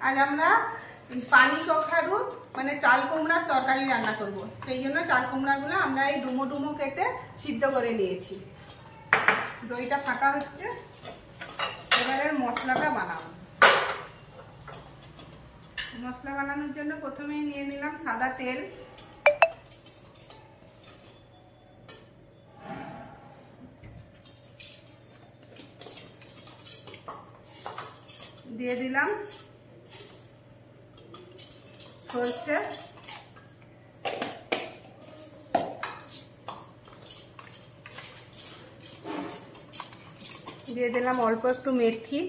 আজ আমরা পানি কখারু মানে চাল কুমড়ার তরকারি রান্না করব। সেই জন্য চাল কুমড়াগুলো আমরা এই ডুমো ডুমো কেটে সিদ্ধ করে নিয়েছি। দইটা ফাটা হচ্ছে, এবারে মশলাটা বানাবো। মশলা বানানোর জন্য প্রথমেই নিয়ে নিলাম সাদা তেল, দিয়ে দিলাম সরষে, দিয়ে দিলাম অল্প একটু মেথি,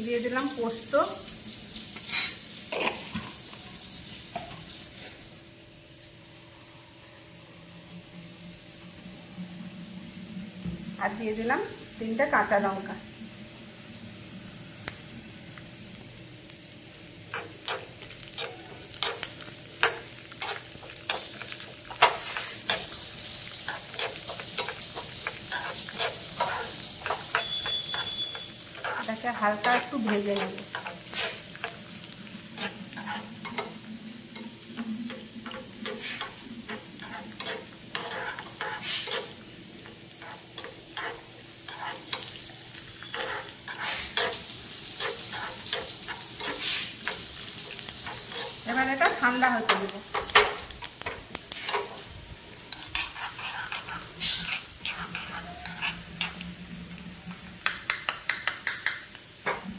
দিয়ে দিলাম পোস্ত, আর দিয়ে দিলাম 3টা কাঁচা লঙ্কা। এটাকে হালকা একটু ভেজে নেব। এবার এটা ঠান্ডা হতে দেবো।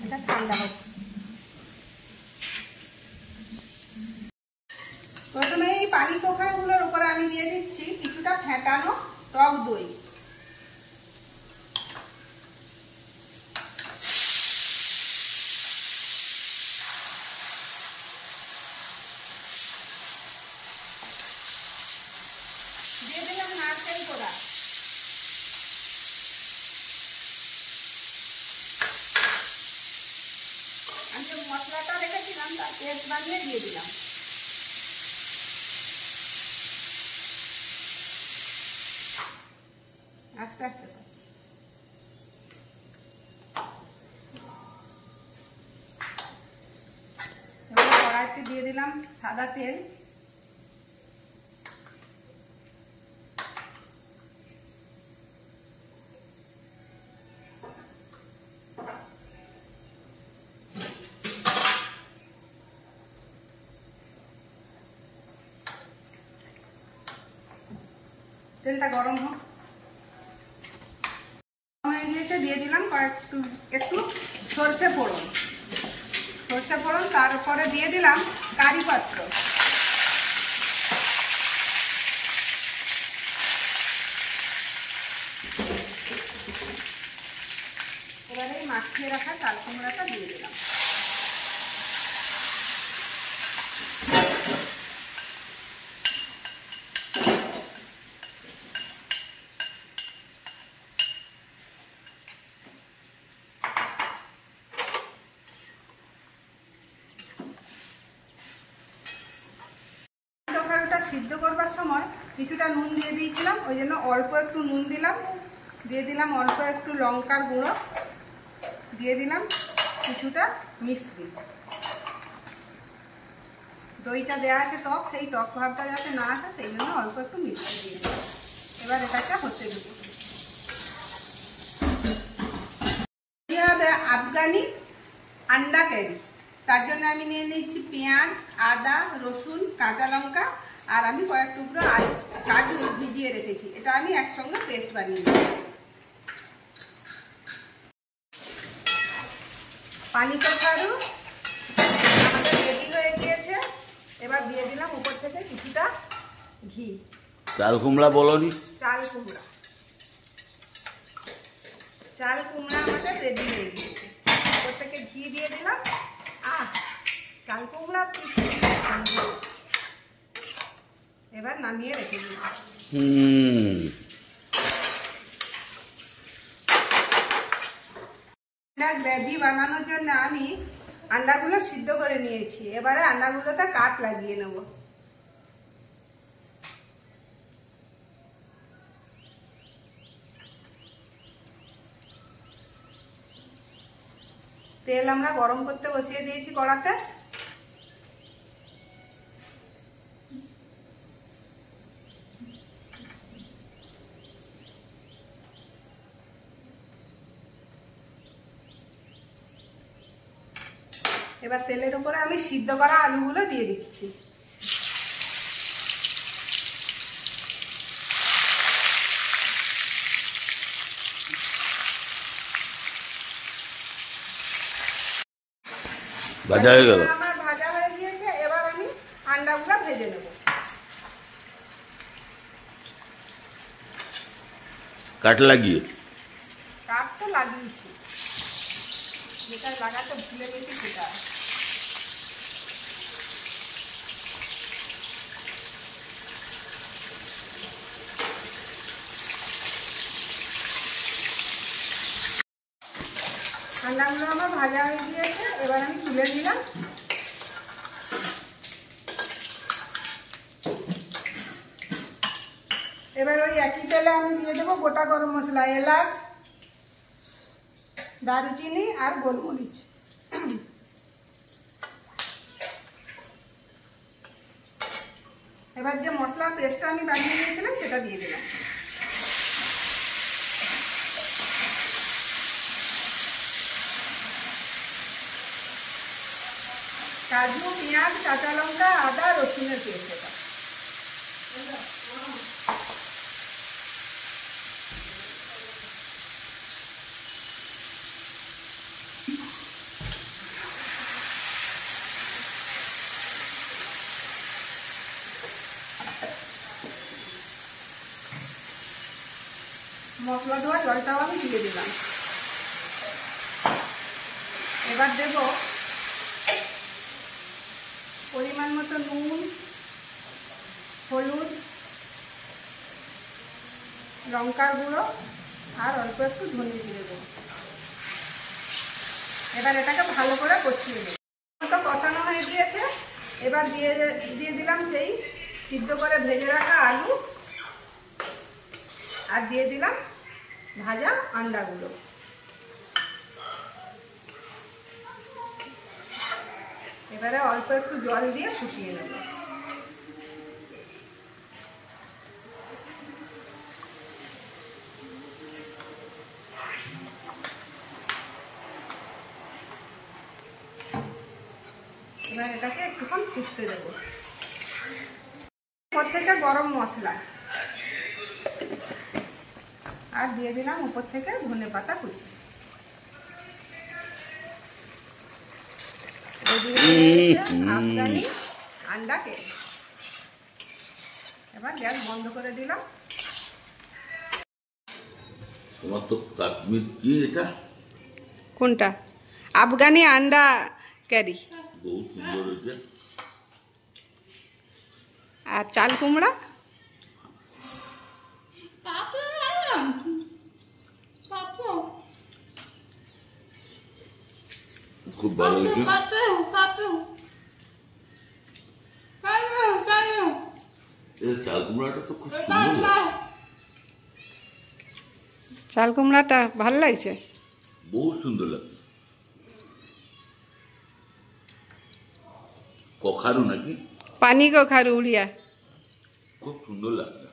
এটা ঠান্ডা হোক। প্রথমে এই পানি কখারগুলোর উপরে আমি দিয়ে দিচ্ছি কিছুটা ফেটানো টক দই। দিয়ে দিলাম নারকেল কোড়া। আমি যে মশলাটা রেখেছিলাম তার পেস্ট বানিয়ে দিয়ে দিলাম। আস্তে আস্তে কড়াইতে দিয়ে দিলাম সাদা তেল, তেলটা গরম হোক। হয়ে গিয়েছে, দিয়ে দিলাম একটু সরষে ফোড়ন। সরষে ফোড়ন, তারপরে দিয়ে দিলাম কারি পাত্র। এবারে মাখিয়ে রাখা চাল কুমড়াটা দিয়ে দিলাম। সিদ্ধ করবার সময় কিছুটা নুন দিয়ে দিয়েছিলাম, ওই জন্য অল্প একটু নুন দিলাম। দিয়ে দিলাম অল্প একটু লঙ্কার গুঁড়ো, দিয়ে দিলাম কিছুটা মিশ্রি। দইটা দেওয়া আছে টক, সেই টক ভাবটা যাতে না আসে সেই জন্য অল্প একটু মিশ্রি দিয়ে দিলাম। এবার এটাকে হতে দেবো। হবে আফগানি আন্ডা কারি। তার জন্য আমি নিয়ে নিচ্ছি পেঁয়াজ, আদা, রসুন, কাঁচা লঙ্কা, আর আমি কয়েক টুকরো কাজু ভিজিয়ে রেখেছি। এটা আমি একসঙ্গে পেস্ট বানিয়ে নেব। পানি কখারু আমাদের রেডি হয়ে গিয়েছে। এবার দিয়ে দিলাম উপর থেকে কিছুটা ঘি। চাল কুমড়া বলনি? চাল কুমড়া, চাল কুমড়া আমাদের রেডি হয়ে গিয়েছে। উপর থেকে ঘি দিয়ে দিলাম। চাল কুমড়া এবার নামিয়ে রেখে দিলাম। গ্রেভি বানানোর জন্য আমি আন্ডাগুলো সিদ্ধ করে নিয়েছি। এবারে আন্ডাগুলোতে কাট লাগিয়ে নেব। তেল আমরা গরম করতে বসিয়ে দিয়েছি কড়াতে। এবার তেলের উপরে আমি সিদ্ধ করা আলুগুলো দিয়ে দিচ্ছি। ভাজা হয়ে গেল, আমার ভাজা হয়ে গিয়েছে। এবার আমি আন্ডাগুলো ভেজে নেব। কাঠ লাগিয়ে কাঠ তো লাগিয়েছি, যেটা লাগাতে ভুলে গেছি সেটা। আন্ডাগুলো আমার ভাজা হয়ে গিয়েছে, এবার আমি তুলে দিলাম। এবার ওই একই তেলে আমি দিয়ে দেবো গোটা গরম মশলা, এলাচ, দারুচিনি আর গোলমরিচ। এবার যে মশলার পেস্টটা আমি বানিয়ে নিয়েছিলাম সেটা দিয়ে দিলাম। কাজু, পেঁয়াজ, কাঁচা লঙ্কা, আদা, রসুনের পেস্ট। এটা মশলা ধোয়া জলটাও আমি দিয়ে দিলাম। এবার দেব পরিমাণ মতো নুন, হলুদ, লঙ্কার গুঁড়ো আর অল্প একটু ধনে দিয়ে দেবো। এবার এটাকে ভালো করে কষিয়ে দেবো। তো কষানো হয়ে গিয়েছে। এবার দিয়ে দিলাম সেই সিদ্ধ করে ভেজে রাখা আলু আর দিয়ে দিলাম ভাজা আন্ডাগুলো। এবারে অল্প একটু জল দিয়ে ফুটিয়ে নেব। এবার এটাকে একটুক্ষণ ফুটতে দেবো। উপর থেকে গরম মশলা আর দিয়ে দিলাম উপর থেকে ধনেপাতা কুচি। আফগানি আন্ডা কেক। এবার গ্যাস বন্ধ করে দিলাম। তোমার তো কাশ্মীর কি এটা? কোনটা? আফগানি আন্ডা কারি। বহু সুন্দর হয়েছে। আর চাল কুমড়া। খুব ভালো হয়েছে। চাল কুমড়াটা তো খুব সুন্দর। চাল কুমড়াটা ভালো লাগছে, বহু সুন্দর লাগছে। কখারু নাকি? পানি কখারু উড়িয়া। খুব সুন্দর লাগছে।